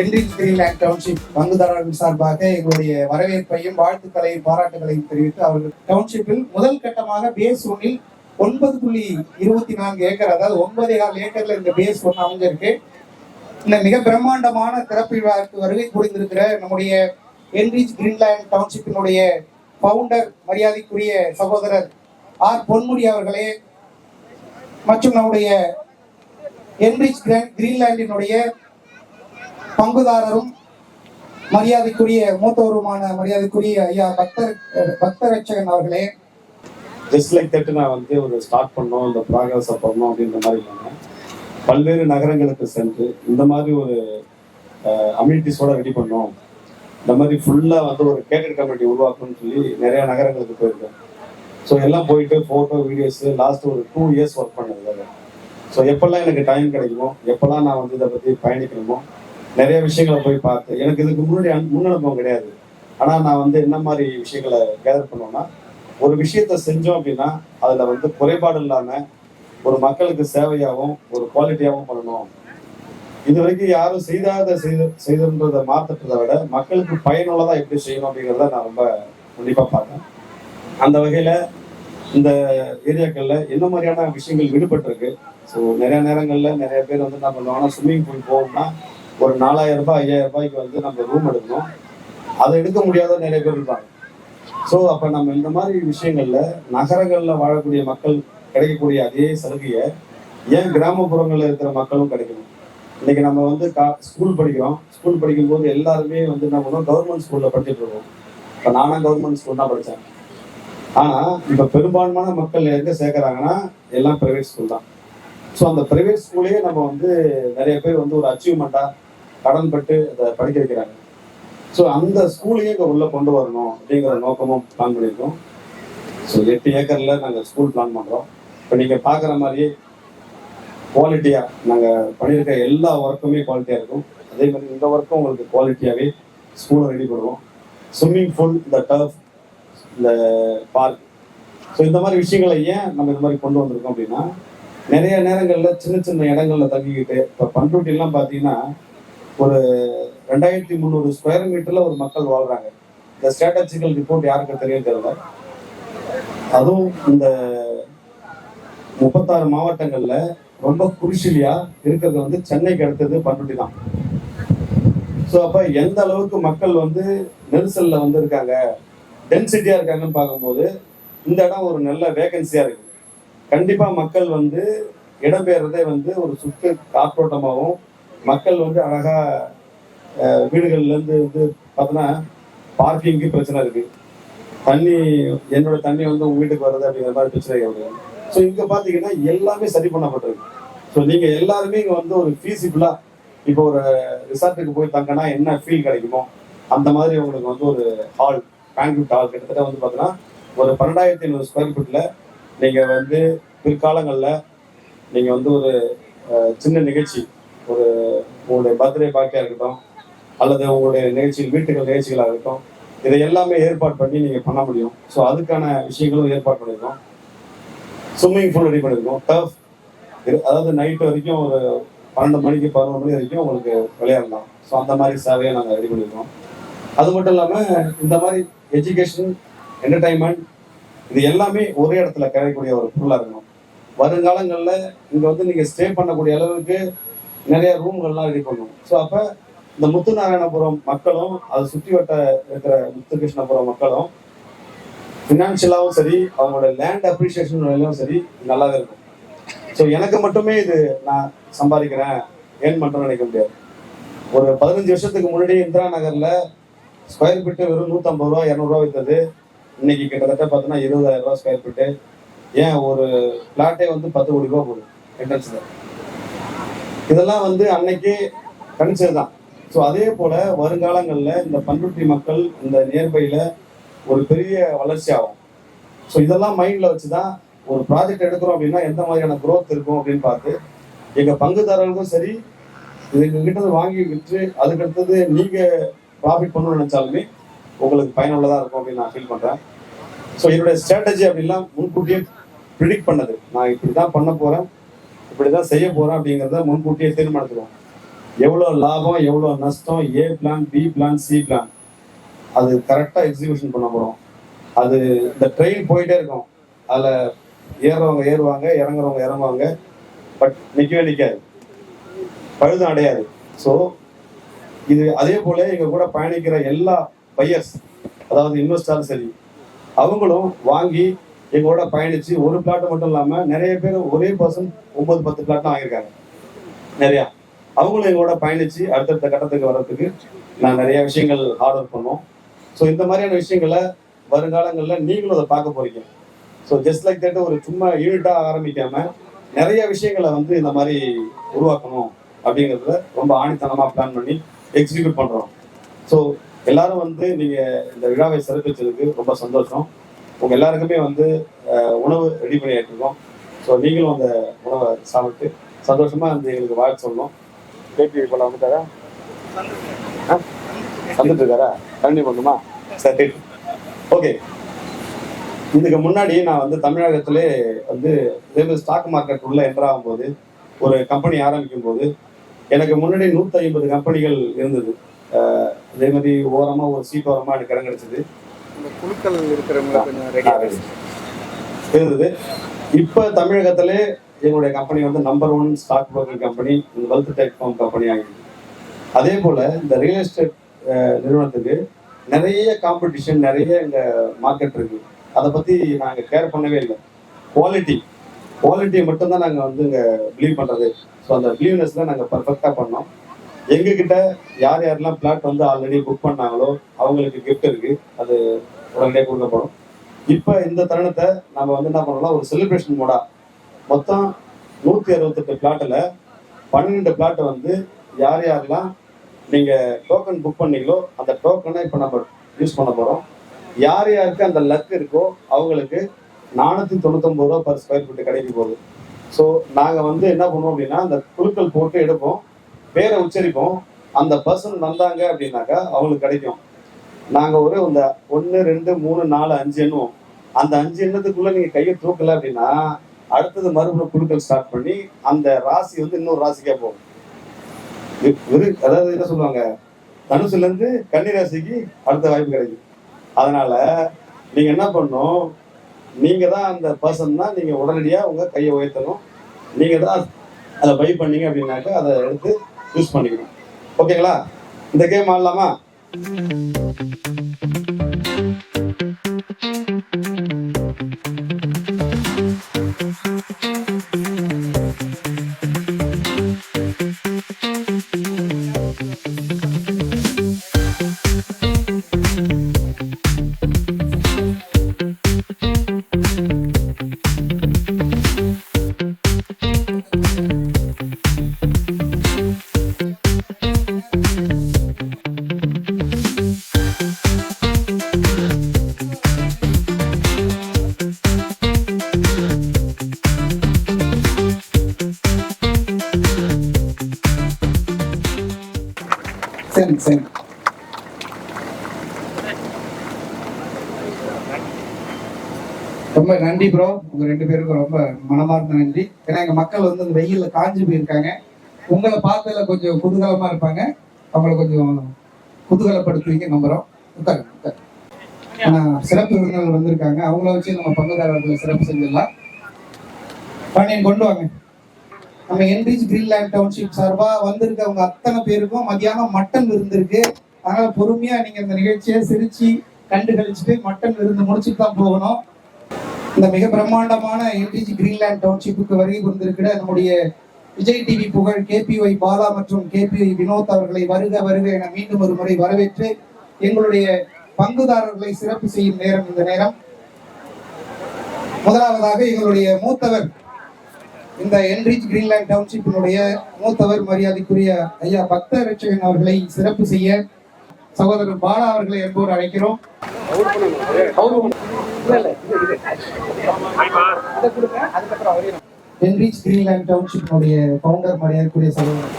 Enrich Greenland township பங்குதாரர்கள் சார்பாக எங்களுடைய வரவேற்பையும் வாழ்த்துக்களையும் பாராட்டுகளையும் தெரிவித்து அவர்கள் டவுன்ஷிப்பில் முதல் கட்டமாக பேஸ் 1-இல் 9.24 ஏக்கர், அதாவது 9.25 ஏக்கர்ல இந்த பேஸ் 1 அமைஞ்சிருக்கு. இந்த மிக பிரம்மாண்டமான திறப்பு விழாவுக்கு வருகை புரிந்திருக்கிற நம்முடைய என்ரிச் கிரீன்லேண்ட் டவுன்ஷிப்பினுடைய பவுண்டர் மரியாதைக்குரிய சகோதரர் ஆர் பொன்முடி அவர்களே மற்றும் நம்முடைய என்ரிச் கிரீன்லேண்டினுடைய பங்குதாரரும் மரியாதைக்குரிய மூத்தவருமான மரியாதைக்குரிய ஐயா பக்தரட்சகன் அவர்களே. ஜஸ்ட் லைக் தட் நான் வந்து ஒரு ஸ்டார்ட் பண்ணோம், இந்த ப்ராக்ரஸ் பண்ணோம் அப்படின்ற மாதிரி இல்லாமல் பல்வேறு நகரங்களுக்கு சென்று இந்த மாதிரி ஒரு அம்யூனிட்டிஸோட ரெடி பண்ணோம், இந்த மாதிரி ஃபுல்லாக வந்து ஒரு கேட்டட் கம்யூனிட்டி உருவாக்கணும்னு சொல்லி நிறைய நகரங்களுக்கு போயிருக்கேன். ஸோ எல்லாம் போயிட்டு ஃபோட்டோ வீடியோஸு லாஸ்ட் ஒரு 2 இயர்ஸ் ஒர்க் பண்ணது. ஸோ எப்பெல்லாம் எனக்கு டைம் கிடைக்குமோ, எப்பெல்லாம் நான் வந்து இதை பற்றி பயணிக்கணுமோ நிறைய விஷயங்களை போய் பார்த்து, எனக்கு இதுக்கு முன்னாடி முன்னனுபவம் கிடையாது. ஆனால் நான் வந்து என்ன மாதிரி விஷயங்களை கேதர் பண்ணோம்னா, ஒரு விஷயத்த செஞ்சோம் அப்படின்னா அதில் வந்து குறைபாடு இல்லாமல் ஒரு மக்களுக்கு சேவையாகவும் ஒரு குவாலிட்டியாகவும் பண்ணணும். இது வரைக்கும் யாரும் செய்தன்றதை மாற்றத்தை விட மக்களுக்கு பயனுள்ளதாக எப்படி செய்யணும் அப்படிங்கிறத நான் ரொம்ப கண்டிப்பாக பார்த்தேன். அந்த வகையில் இந்த ஏரியாக்களில் என்ன மாதிரியான விஷயங்கள் விடுபட்டிருக்கு. ஸோ நிறைய நேரங்களில் நிறைய பேர் வந்து என்ன பண்ணுவாங்கன்னா, ஸ்விம்மிங் பூல் போகணும்னா ஒரு 4000 ரூபாய் 5000 ரூபாய்க்கு வந்து நம்ம ரூம் எடுக்கணும், அதை எடுக்க முடியாத நிறைய பேர் இருப்பாங்க. ஸோ அப்போ நம்ம இந்த மாதிரி விஷயங்கள்ல நகரங்களில் வாழக்கூடிய மக்கள் கிடைக்கக்கூடிய அதே சலுகையை ஏன் கிராமப்புறங்களில் இருக்கிற மக்களும் கிடைக்கணும். இன்னைக்கு நம்ம வந்து ஸ்கூல் படிக்கிறோம், ஸ்கூல் படிக்கும்போது எல்லாருமே வந்து என்ன பண்ணுவோம், கவர்மெண்ட் ஸ்கூலில் படிச்சுட்டு இருக்கோம். இப்போ நானும் கவர்மெண்ட் ஸ்கூல் தான் படித்தேன். ஆனால் இப்போ பெரும்பான்மையான மக்கள் எங்கே சேர்க்குறாங்கன்னா எல்லாம் ப்ரைவேட் ஸ்கூல் தான். ஸோ அந்த ப்ரைவேட் ஸ்கூலே நம்ம வந்து நிறைய பேர் வந்து ஒரு அச்சீவ்மெண்ட்டாக கடன்பட்டு அதை படிக்க வைக்கிறாங்க. ஸோ அந்த ஸ்கூலையே இங்கே உள்ள கொண்டு வரணும் அப்படிங்கிற நோக்கமும் பிளான் பண்ணியிருக்கோம். ஸோ 8 ஏக்கரில் நாங்கள் ஸ்கூல் பிளான் பண்ணுறோம். இப்போ நீங்கள் பார்க்குற மாதிரியே குவாலிட்டியாக நாங்கள் பண்ணியிருக்க எல்லா ஒர்க்குமே குவாலிட்டியாக இருக்கும். அதே மாதிரி இந்த ஒர்க்கும் உங்களுக்கு குவாலிட்டியாகவே ஸ்கூலை ரெடி பண்ணுவோம். ஸ்விம்மிங் பூல், இந்த டர்ஃப், இந்த பார்க், ஸோ இந்த மாதிரி விஷயங்களை ஏன் நம்ம இந்த மாதிரி கொண்டு வந்திருக்கோம் அப்படின்னா, நிறைய நேரங்களில் சின்ன சின்ன இடங்கள்ல தங்கிக்கிட்டு, இப்போ பண்ருட்டிலாம் பார்த்தீங்கன்னா ஒரு 2300 ஸ்கொயர் மீட்டரில் ஒரு மக்கள் வாழ்கிறாங்க. இந்த ஸ்ட்ராட்டஜிக்கல் ரிப்போர்ட் யாருக்கு தெரியும் தெரியல. அதுவும் இந்த 36 மாவட்டங்களில் ரொம்ப குருஷிலியா இருக்கிறது வந்து சென்னைக்கு அடுத்தது பண்ருட்டி தான். ஸோ அப்போ எந்த அளவுக்கு மக்கள் வந்து நெரிசலில் வந்து இருக்காங்க, டென்சிட்டியாக இருக்காங்கன்னு பார்க்கும்போது இந்த இடம் ஒரு நல்ல வேகன்சியாக இருக்குது. கண்டிப்பாக மக்கள் வந்து இடம்பெயர்றதே வந்து ஒரு சுற்று காற்றோட்டமாகவும், மக்கள் வந்து அழகாக வீடுகள்லேருந்து வந்து பார்த்தோன்னா பார்க்கிங்கு பிரச்சனை இருக்குது. தண்ணி, என்னோட தண்ணி வந்து உங்கள் வீட்டுக்கு வர்றது அப்படிங்கிற மாதிரி பிரச்சனை இருக்குது. ஸோ இங்கே பார்த்தீங்கன்னா எல்லாமே சரி பண்ணப்பட்டிருக்கு. ஸோ நீங்கள் எல்லாருமே இங்கே வந்து ஒரு ஃபீஸிபிளாக, இப்போ ஒரு ரிசார்ட்டுக்கு போய் தங்கினா என்ன ஃபீல் கிடைக்குமோ அந்த மாதிரி உங்களுக்கு வந்து ஒரு ஹால், பேங்க்வெட் ஹால் கிட்டத்தட்ட வந்து பார்த்தீங்கன்னா ஒரு 12,500 ஸ்கொயர் ஃபீட்டில் நீங்கள் வந்து பிற்காலங்களில் நீங்கள் வந்து ஒரு சின்ன நிகழ்ச்சி, ஒரு உங்களுடைய பர்த்டே பார்ட்டியாக இருக்கட்டும் அல்லது உங்களுடைய வீட்டுகள் நிகழ்ச்சிகளாக இருக்கட்டும், இதை எல்லாமே ஏற்பாடு பண்ணி நீங்கள் பண்ண முடியும். ஸோ அதுக்கான விஷயங்களும் ஏற்பாடு பண்ணியிருக்கோம். ஸ்விம்மிங் பூல் ரெடி பண்ணியிருக்கோம். டர்ஃப், அதாவது நைட்டு வரைக்கும் ஒரு 12 மணிக்கு 11 மணி வரைக்கும் உங்களுக்கு விளையாடலாம். ஸோ அந்த மாதிரி சேவையை நாங்கள் ரெடி பண்ணியிருக்கோம். அது மட்டும் இல்லாமல் இந்த மாதிரி எஜுகேஷன், என்டர்டைன்மெண்ட், இது எல்லாமே ஒரே இடத்துல கிடைக்கக்கூடிய ஒரு பொருளாக இருக்கணும். வருங்காலங்களில் இங்கே வந்து நீங்கள் ஸ்டே பண்ணக்கூடிய அளவுக்கு நிறைய ரூம்கள்லாம் ரெடி பண்ணணும். ஸோ அப்போ இந்த முத்துநாராயணபுரம் மக்களும் அதை சுற்றி வட்ட இருக்கிற முத்துகிருஷ்ணபுரம் மக்களும் ஃபினான்ஷியலாகவும் சரி, அவங்களோட லேண்ட் அப்ரிஷியேஷன் சரி நல்லாவே இருக்கும். ஸோ எனக்கு மட்டுமே இது நான் சம்பாதிக்கிறேன், ஏன் பண்ணுறேன்னு நினைக்க முடியாது. ஒரு 15 வருஷத்துக்கு முன்னாடி இந்திரா நகரில் ஸ்கொயர் ஃபீட்டு வெறும் 150 ரூபா 200 ரூபா விற்றது. இன்னைக்கு கிட்டத்தட்ட பார்த்தோன்னா 20,000 ரூபா ஸ்கொயர் ஃபீட்டு. ஏன் ஒரு பிளாட்டே வந்து 10 கோடி ரூபா போகுது என்ட்ரன்ஸில். இதெல்லாம் வந்து அன்னைக்கே கணிச்சது தான். ஸோ அதே போல் வருங்காலங்களில் இந்த பண்ருட்டி மக்கள் இந்த நியர்பையில் ஒரு பெரிய வளர்ச்சி ஆகும். ஸோ இதெல்லாம் மைண்டில் வச்சு தான் ஒரு ப்ராஜெக்ட் எடுக்கிறோம் அப்படின்னா எந்த மாதிரியான க்ரோத் இருக்கும் அப்படின்னு பார்த்து எங்கள் பங்குதாரர்களுக்கும் சரி, இது எங்ககிட்ட வாங்கி விற்று அதுக்கடுத்தது நீங்கள் ப்ராஃபிட் பண்ணணும்னு நினச்சாலுமே உங்களுக்கு பயனுள்ளதாக இருக்கும் அப்படின்னு நான் ஃபீல் பண்ணுறேன். ஸோ என்னுடைய ஸ்ட்ராட்டஜி அப்படின்லாம் முன்கூட்டியே ப்ரிடிக்ட் பண்ணது. நான் இப்படி தான் பண்ண போகிறேன், இப்படி தான் செய்ய போகிறேன் அப்படிங்கிறத முன்கூட்டியே தீர்மானிச்சிடுவோம். எவ்வளோ லாபம், எவ்வளோ நஷ்டம், A plan, B plan, C plan, அது கரெக்டாக எக்ஸிக்யூஷன் பண்ண போகிறோம். அது இந்த ட்ரெயின் போயிட்டே இருக்கும். அதில் ஏறுறவங்க ஏறுவாங்க, இறங்குறவங்க இறங்குவாங்க, பட் நிற்கவே நிற்காது, பழுதும் அடையாது. ஸோ இது அதே போல எங்க கூட பயணிக்கிற எல்லா பையர்ஸ், அதாவது இன்வெஸ்டரும் சரி, அவங்களும் வாங்கி எங்களோட பயணிச்சு ஒரு பிளாட் மட்டும் இல்லாம நிறைய பேர் ஒரே பர்சன் 9-10 பிளாட்லாம் வாங்கியிருக்காங்க நிறையா. அவங்களும் எங்களோட பயணிச்சு அடுத்தடுத்த கட்டத்துக்கு வர்றதுக்கு நான் நிறைய விஷயங்கள் ஆர்டர் பண்ணோம். ஸோ இந்த மாதிரியான விஷயங்களை வருங்காலங்களில் நீங்களும் அதை பார்க்க போறீங்க. ஸோ ஜஸ்ட் லைக் தட் ஒரு சும்மா யூனிட்டாக ஆரம்பிக்காம நிறைய விஷயங்களை வந்து இந்த மாதிரி உருவாக்கணும் அப்படிங்கிறத ரொம்ப ஆணித்தனமாக பிளான் பண்ணி எக்ஸிக்யூட் பண்ணுறோம். ஸோ எல்லாரும் வந்து நீங்கள் இந்த விழாவை சிறப்பிச்சதுக்கு ரொம்ப சந்தோஷம். உங்கள் எல்லாருக்குமே வந்து உணவு ரெடி பண்ணி ஆகிட்டுருக்கோம். ஸோ நீங்களும் அந்த உணவை சாப்பிட்டு சந்தோஷமாக வந்து எங்களுக்கு வாழ்த்து சொல்லணும். கேபி போல வந்துட்டாரா? வந்துட்டு இருக்காரா? கண்டினியூ பண்ணுமா? சரி, ஓகே. இதுக்கு முன்னாடி நான் வந்து தமிழகத்திலே வந்து இதே ஸ்டாக் மார்க்கெட் உள்ள என்டர் ஆகும்போது, ஒரு கம்பெனி ஆரம்பிக்கும் போது எனக்கு முன்னாடி 150 கம்பெனிகள் இருந்தது. அதே மாதிரி ஓரமாக ஒரு சீட் ஓரமாக எனக்கு இடம் கிடைச்சது. இந்த குழுக்கள் இருக்கிறவங்க இருந்தது. இப்போ தமிழகத்திலே எங்களுடைய கம்பெனி வந்து நம்பர் 1 ஸ்டாக் புரோக்கர் கம்பெனி, இந்த வெல்த் பிளாட்ஃபார்ம் கம்பெனி ஆகிடுது. அதே போல் இந்த ரியல் எஸ்டேட் நிறுவனத்துக்கு நிறைய காம்படிஷன், நிறைய இங்கே மார்க்கெட் இருக்கு. அதை பற்றி நாங்கள் கேர் பண்ணவே இல்லை. குவாலிட்டியை மட்டும்தான் நாங்கள் வந்து இங்கே பிலீவ் பண்ணுறது. ஸோ அந்த பிலீவ்னஸில் நாங்கள் பர்ஃபெக்டாக பண்ணோம். எங்ககிட்ட யார் யாரெல்லாம் பிளாட் வந்து ஆல்ரெடி புக் பண்ணாங்களோ அவங்களுக்கு கிஃப்ட் இருக்குது, அது உடனடியாக கொடுக்கப்படும். இப்போ இந்த தருணத்தை நம்ம வந்து என்ன பண்ணலாம், ஒரு செலிப்ரேஷன் மோடா மொத்தம் 168 பிளாட்டில் 12 பிளாட்டை வந்து யார் யாரெல்லாம் நீங்கள் டோக்கன் புக் பண்ணீங்களோ அந்த டோக்கனை இப்போ நம்ம யூஸ் பண்ண போகிறோம். யார் யாருக்கு அந்த லக் இருக்கோ அவங்களுக்கு 499 ரூபா பர் ஸ்கொயர் ஃபீட்டு கிடைக்க போகுது. ஸோ நாங்கள் வந்து என்ன பண்ணுவோம் அப்படின்னா அந்த குழுக்கள் போட்டு எடுப்போம், பேரை உச்சரிப்போம். அந்த பர்சன் வந்தாங்க அப்படின்னாக்கா அவங்களுக்கு கிடைக்கும். நாங்கள் ஒரு இந்த 1 2 3 4 5 எண்ணுவோம். அந்த 5 எண்ணத்துக்குள்ளே நீங்கள் கையை தூக்கலை அப்படின்னா அடுத்தது மறுபடியும் குழுக்கள் ஸ்டார்ட் பண்ணி அந்த ராசி வந்து இன்னொரு ராசிக்காக போகும். அதாவது என்ன சொல்லுவாங்க, தனுசுலேருந்து கன்னி ராசிக்கு அடுத்த வாய்ப்பு கிடைக்கும். அதனால நீங்க என்ன பண்ணணும், நீங்க தான் அந்த பர்சன் தான், நீங்க உடனடியா உங்க கையை உயர்த்தணும். நீங்க தான் அதை பை பண்ணீங்க அப்படின்னாக்க அதை எடுத்து யூஸ் பண்ணிக்கணும். ஓகேங்களா? இந்த கேம் ஆடலாமா? சரி சரி. ரொம்ப நன்றி ப்ரோ, உங்க 2 பேருக்கும் ரொம்ப மனமார்ந்த நன்றி. ஏன்னா எங்க மக்கள் வந்து அந்த வெயில்ல காஞ்சு போயிருக்காங்க. உங்களை பார்த்ததுல கொஞ்சம் குதூகலமா இருப்பாங்க, அவங்களை கொஞ்சம் குதூகலப்படுத்துவீங்க நம்புறோம். உட்காருங்க. ஆனா சிறப்பு விருந்தினர் வந்திருக்காங்க, அவங்கள வச்சு நம்ம பங்குதாரர்களை சிறப்பு செஞ்சிடலாம். பாண்டியன் கொண்டு வாங்க. நம்ம என்ரிச் கிரீன்லேண்ட் டவுன்ஷிப் சார்பா வந்திருக்கவங்க அத்தனை பேருக்கும் மத்தியானம் மட்டன் விருந்து இருக்கு. அதனால பொறுமையா நீங்க இந்த நிகழ்ச்சியை சிரிச்சு கண்டு கழிச்சுட்டு மட்டன் விருந்து முடிச்சுட்டு தான் போகணும். இந்த மிக பிரம்மாண்டமான என்ரிச் கிரீன்லேண்ட் டவுன்ஷிப்புக்கு வருகை வந்திருக்கிற நம்முடைய விஜய் டிவி புகழ் KPY பாலா மற்றும் KPY வினோத் அவர்களை வருக வருக என மீண்டும் ஒரு முறை வரவேற்று எங்களுடைய பங்குதாரர்களை சிறப்பு செய்யும் நேரம் இந்த நேரம். முதலாவதாக எங்களுடைய மூத்தவர், இந்த என்ரிச் கிரீன்லேண்ட் டவுன்ஷிப்பினுடைய மூத்தவர் மரியாதைக்குரிய ஐயா பக்த ரட்சகன் அவர்களை சிறப்பு செய்ய சகோதரர் பாலா அவர்களை என்போர் அழைக்கிறோம். என்ரிச் கிரீன்லேண்ட் டவுன்ஷிப்பினுடைய ஃபவுண்டர் மரியாதைக்குரிய சகோதரர்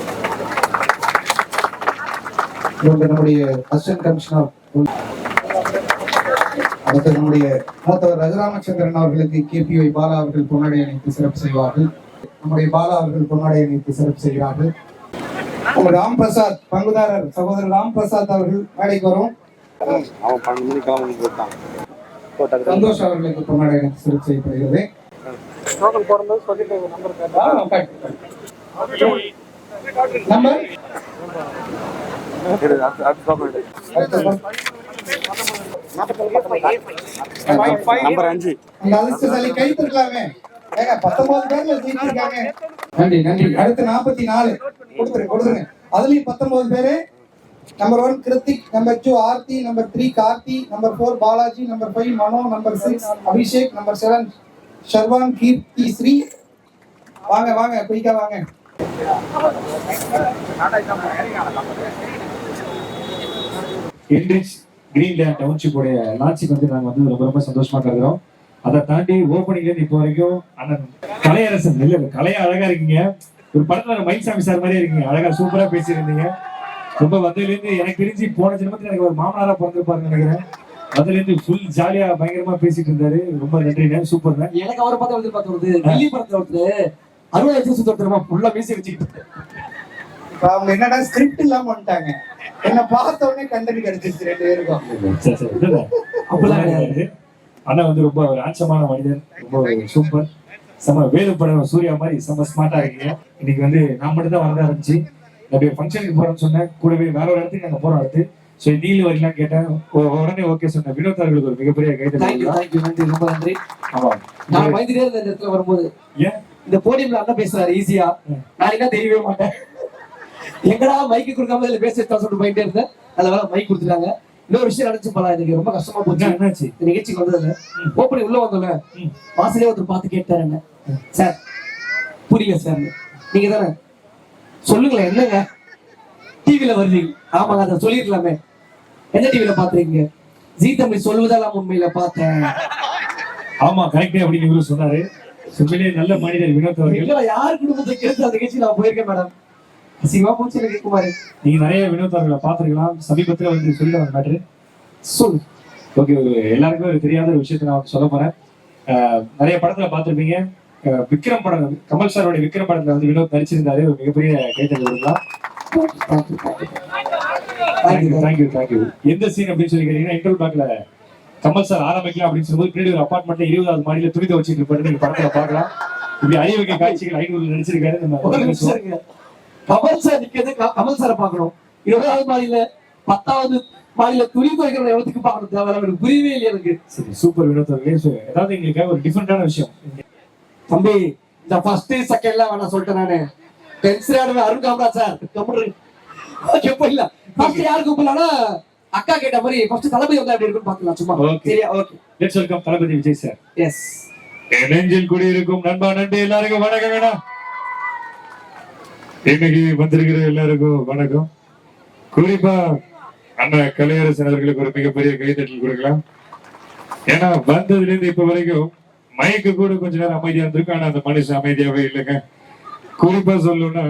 நம்முடைய அசிஸ்டன்ட் கமிஷனர் அடுத்து நம்முடைய மூத்தவர் ரகுராமச்சந்திரன் அவர்களுக்கு KPY பாலா அவர்கள் பொன்னாடை அணிவித்து சிறப்பு செய்வார்கள். நம்முடைய பாலா அவர்கள் பொன்னாடை அணிவித்து சிறப்பு செய்கிறார்கள். நம்ம ராம் பிரசாத் பங்குதாரர் சகோதரர் ராம் பிரசாத் அவர்கள் மேடைக்கு வரும். சந்தோஷ் அவர்களுக்கு பொன்னாடை அணிவித்து சிறப்பு செய்யப்படுகிறது. நம்பர் நம்பர் 5 அந்த அலிஸ்ட் சலி கைத்துக்கலாமே. ஏங்க 19 பேர்ல ஜெயிச்சிருக்காங்க. நன்றி நன்றி. அடுத்து 44 கொடுத்துருங்க. அதுலயும் 19 பேரு. Number 1 Kiruthik, number 2 Aarthi, number 3 Karthi, number 4 Balaji, number 5 Mano, number 6 Abhishek, number 7 Sharvan, Keerthi, Sri. வாங்க வாங்க குயிக்கா வாங்க. என்ரிச் கிரீன்லேண்ட் டவுன்ஷிப்போடைய லான்ச்சுக்கு வந்து நாங்கள் வந்து ரொம்ப ரொம்ப சந்தோஷமா கருதுறோம். அதை தாண்டி ஓப்பனிங்ல இப்போ வரைக்கும் அண்ணன் கலையரசன் இல்ல கலையா அழகா இருக்கீங்க. ஒரு படத்துல மயில்சாமி சார் மாதிரியே இருக்கீங்க, அழகா சூப்பரா பேசியிருந்தீங்க. ரொம்ப வந்ததுலேருந்து எனக்கு தெரிஞ்சு போன ஜென்மத்தில் எனக்கு ஒரு மாமனாரா பிறந்திருப்பாருன்னு நினைக்கிறேன். அதுல இருந்து ஃபுல் ஜாலியா பயங்கரமா பேசிட்டு இருந்தாரு. ரொம்ப நன்றி, சூப்பர். எனக்கு அவரை பார்த்து வந்து பார்த்தது டெல்லி படத்துல ஒருத்தர் 60 லட்சம் சுத்தமா ஃபுல்லா பேசி வச்சுக்கிட்டு அவங்க என்னடா ஸ்கிரிப்ட் இல்லாம வந்துட்டாங்க. என்ன பார்த்த உடனே கண்டென்ட் கிடைச்சிருச்சு 2 பேருக்கும். அப்படிலாம் கிடையாது. ஆனா வந்து ரொம்ப ஒரு ஆச்சமான மனிதன், ரொம்ப சூப்பர். செம வேலு படம் சூர்யா மாதிரி செம ஸ்மார்ட்டா இருக்கீங்க. இன்னைக்கு வந்து நான் மட்டும் தான் வரதா இருந்துச்சு. அப்படியே ஃபங்க்ஷனுக்கு போறோம்னு சொன்னேன், கூடவே வேற ஒரு இடத்துக்கு நாங்க போறோம். அடுத்து ஸோ நீல வரலாம் கேட்டேன், உடனே ஓகே சொன்னேன். வினோத் அவர்களுக்கு ஒரு மிகப்பெரிய கைது. நன்றி, ரொம்ப நன்றி. ஆமா, நான் பயந்துட்டே இருந்த இந்த இடத்துல வரும்போது ஏன் இந்த போடியம்ல அண்ணன் பேசுறாரு ஈஸியா, நான் என்ன தெரியவே மாட்டேன். எங்கடா மைக்கு கொடுக்காம இதுல பேச சொல்லிட்டு போயிட்டே இருந்தேன். நல்ல வேலை மைக் கொடுத்துட்டாங்க. இன்னொரு விஷயம் நினைச்சு போலாம், எனக்கு ரொம்ப கஷ்டமா போச்சு. என்னாச்சு? இந்த நிகழ்ச்சிக்கு வந்ததுல ஓப்பனிங் உள்ள வந்தோம்ல, வாசலே ஒருத்தர் பார்த்து கேட்டாரு என்ன சார், புரியல சார், நீங்க தானே சொல்லுங்களேன் என்னங்க. டிவில வருவீங்க. ஆமாங்க, அதை சொல்லிருக்கலாமே. என்ன டிவில பாத்துறீங்க? ஜீ தமிழ் சொல்வதெல்லாம் உண்மையில பார்த்தேன். ஆமா கரெக்டே அப்படின்னு இவரு சொன்னாரு. உண்மையிலேயே நல்ல மனிதர் வினோத் அவர்கள். இல்ல, யார் குடும்பத்தை கேட்டு அந்த நிகழ்ச்சி நான் போயிருக்கேன் மேடம். சிவா பூச்சி கேட்குமாரு. நீங்க நிறைய வினோத் அவர்களை பார்த்திருக்கலாம். சமீபத்துல வந்து சொல்லிடுவாங்க மேட்ரு. சொல்லு. ஓகே, எல்லாருக்குமே ஒரு தெரியாத ஒரு விஷயத்த நான் சொல்ல போறேன். நிறைய படத்துல பார்த்திருப்பீங்க. விக்ரம் படம், கமல் சாரோட விக்ரம் படத்துல வந்து வினோத் நடிச்சிருந்தாரு. ஒரு மிகப்பெரிய கைத்தறி கொடுக்கலாம். தேங்க்யூ. எந்த சீன் அப்படின்னு சொல்லி கேட்டீங்கன்னா, இன்டர்வல் பேக்ல கமல் சார் ஆரம்பிக்கலாம் அப்படின்னு சொல்லும்போது பின்னாடி ஒரு அபார்ட்மெண்ட்ல 20வது மாடியில துணி துவச்சிட்டு இருப்பாரு. நீங்க படத்துல பார்க்கலாம். இப்படி அறிவகை காட்சிகள் 500 நடிச்சிருக்காரு. நம்ம கமல் சார் நிக்கிறது, கமல் சாரை பார்க்கணும். 20வது மாடியில 10வது மாடியில துணி துவைக்கிற எவ்வளவுக்கு பார்க்கணும் தேவை, எனக்கு புரியவே இல்லை எனக்கு. சரி, சூப்பர் வினோத் அவர்களே. ஏதாவது எங்களுக்காக ஒரு டிஃபரெண்டான விஷயம். தம்பி, இந்த ஃபர்ஸ்ட் செகண்ட்ல வேணா சொல்லிட்டேன் நானு. டென்ஷன் ஆடுவேன். Arun Kamaraj sir computer okay போயில. ஃபர்ஸ்ட் யாருக்கு கூப்பிடலாம்னா, அக்கா கேட்ட மாதிரி ஃபர்ஸ்ட் தளபதி வந்தா எப்படி இருக்குன்னு பார்க்கலாம் சும்மா. சரியா? Okay, let's welcome Thalapathy Vijay sir. Yes. நெஞ்சில் குடியிருக்கும் நண்பா நன்றி. எல்லாருக்கும் வணக்கம். வேணா இன்னைக்கு வந்திருக்கிற எல்லாருக்கும் வணக்கம். குறிப்பா அண்ணா கலையரசன் அவர்களுக்கு ஒரு மிகப்பெரிய கைதட்டல் கொடுக்கலாம். ஏன்னா வந்ததுல இருந்து இப்ப வரைக்கும் மைக்கு கூட கொஞ்ச நேரம் அமைதியா இருந்திருக்கு. ஆனா அந்த மனுஷன் அமைதியாவே இல்லைங்க. குறிப்பா சொல்லணும்னா,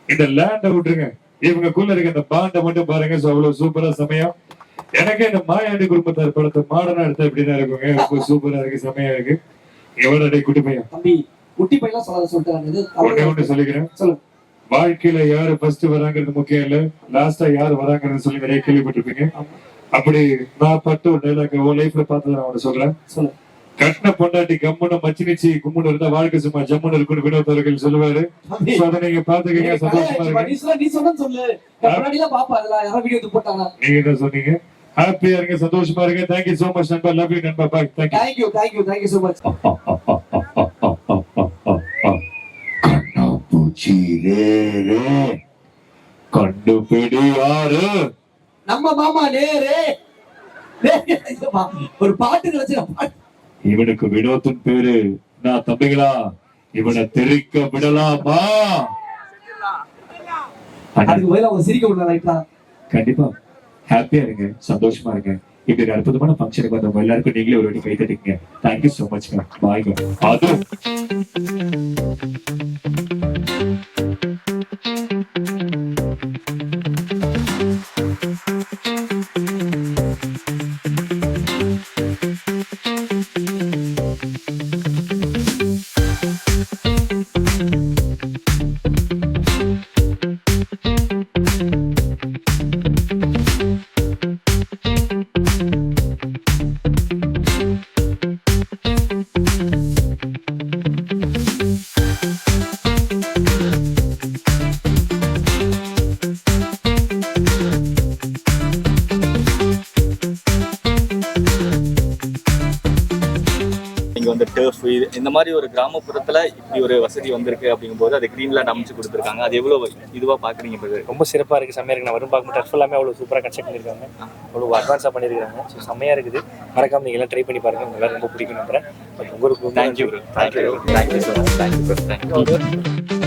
இந்த லேண்ட விட்டுருங்க, இவங்களுக்குள்ள இருக்க இந்த பாண்டை மட்டும் பாருங்க. அவ்வளவு சூப்பரா சமயம். எனக்கு இந்த மாயாண்டி குடும்பத்தார் படத்தை மாடர்னா எடுத்தா எப்படிதான் இருக்குங்க. ரொம்ப சூப்பரா இருக்கு, செமையா இருக்கு. எவ்வளவு குட்டி பையன் தம்பி, குட்டி பையன் சொல்லிட்டாங்க. ஒண்ணு சொல்லிக்கிறேன். சொல்லுங்க. வாழ்க்கையில யாரு ஃபர்ஸ்ட் வராங்கிறது முக்கியம் இல்ல, லாஸ்டா யாரு வராங்கிறது சொல்லி நிறைய கேள்விப்பட்டிருப்பீங்க. அப்படி நான் பட்டு ஒரு டைலாக் உன் லைஃப்ல பார்த்ததை நான் உனக்கு சொல்றேன். சொல்லு. கட்டின பொண்டாட்டி கம்முன்னு மச்சினிச்சு கும்முன்னு இருந்தா வாழ்க்கை சும்மா ஜம்முன்னு இருக்குன்னு வினோத் அவர்கள் சொல்லுவாரு. அதை நீங்க பாத்துக்கீங்க, சந்தோஷமா இருக்கு. நீ சொன்ன சொல்லு. பாப்பா அதெல்லாம் யாரோ வீடியோ எடுத்து போட்டாங்க. நீங்க என்ன சொன்னீங்க? ஹாப்பியா இருங்க, சந்தோஷமா இருங்க. தேங்க்யூ சோ மச் நண்பா. லவ் யூ நண்பா. பாய். Thank you so much. கண்டுபிடி யாரு? நம்ம மாமா நேரே. ஒரு பாட்டு கிடைச்சு இவனுக்கு வினோத்தின் பேரு. நான் தம்பிகளா, இவனை தெரிக்க விடலாமா? அதுக்கு பதிலா அவங்க சிரிக்க விடலாம் ரைட்டா. கண்டிப்பா ஹாப்பியா இருங்க, சந்தோஷமா இருங்க. இப்படி ஒரு அற்புதமான ஃபங்க்ஷனுக்கு வந்தவங்க எல்லாருக்கும் நீங்களே ஒரு வாட்டி கை தட்டிங்க. Thank you so much. பாய்ங்க. அது வந்து டர்ஃப் இந்த மாதிரி ஒரு கிராமப்புறத்துல இப்படி ஒரு வசதி வந்திருக்கு அப்படிங்கும்போது அது கிரீன்லேண்ட் அமைச்சு கொடுத்துருக்காங்க. அது எவ்வளவு இதுவா பாக்குறீங்க? ரொம்ப சிறப்பாக இருக்குது, செம்மையாக இருக்குது. நான் வரும் பார்க்கும்போது டர்ஃப் எல்லாமே அவ்வளோ சூப்பராக கன்ஸ்ட்ரக்ட் பண்ணியிருக்காங்க, அவ்வளோ அட்வான்ஸாக பண்ணியிருக்காங்க. ஸோ செம்மையாக இருக்குது. மறக்காம நீங்கள் எல்லாம் ட்ரை பண்ணி பாருங்கள், உங்களுக்கு ரொம்ப பிடிக்கும் நம்புறேன். உங்களுக்கு தேங்க்யூ ஸோ மச். தேங்க்யூ.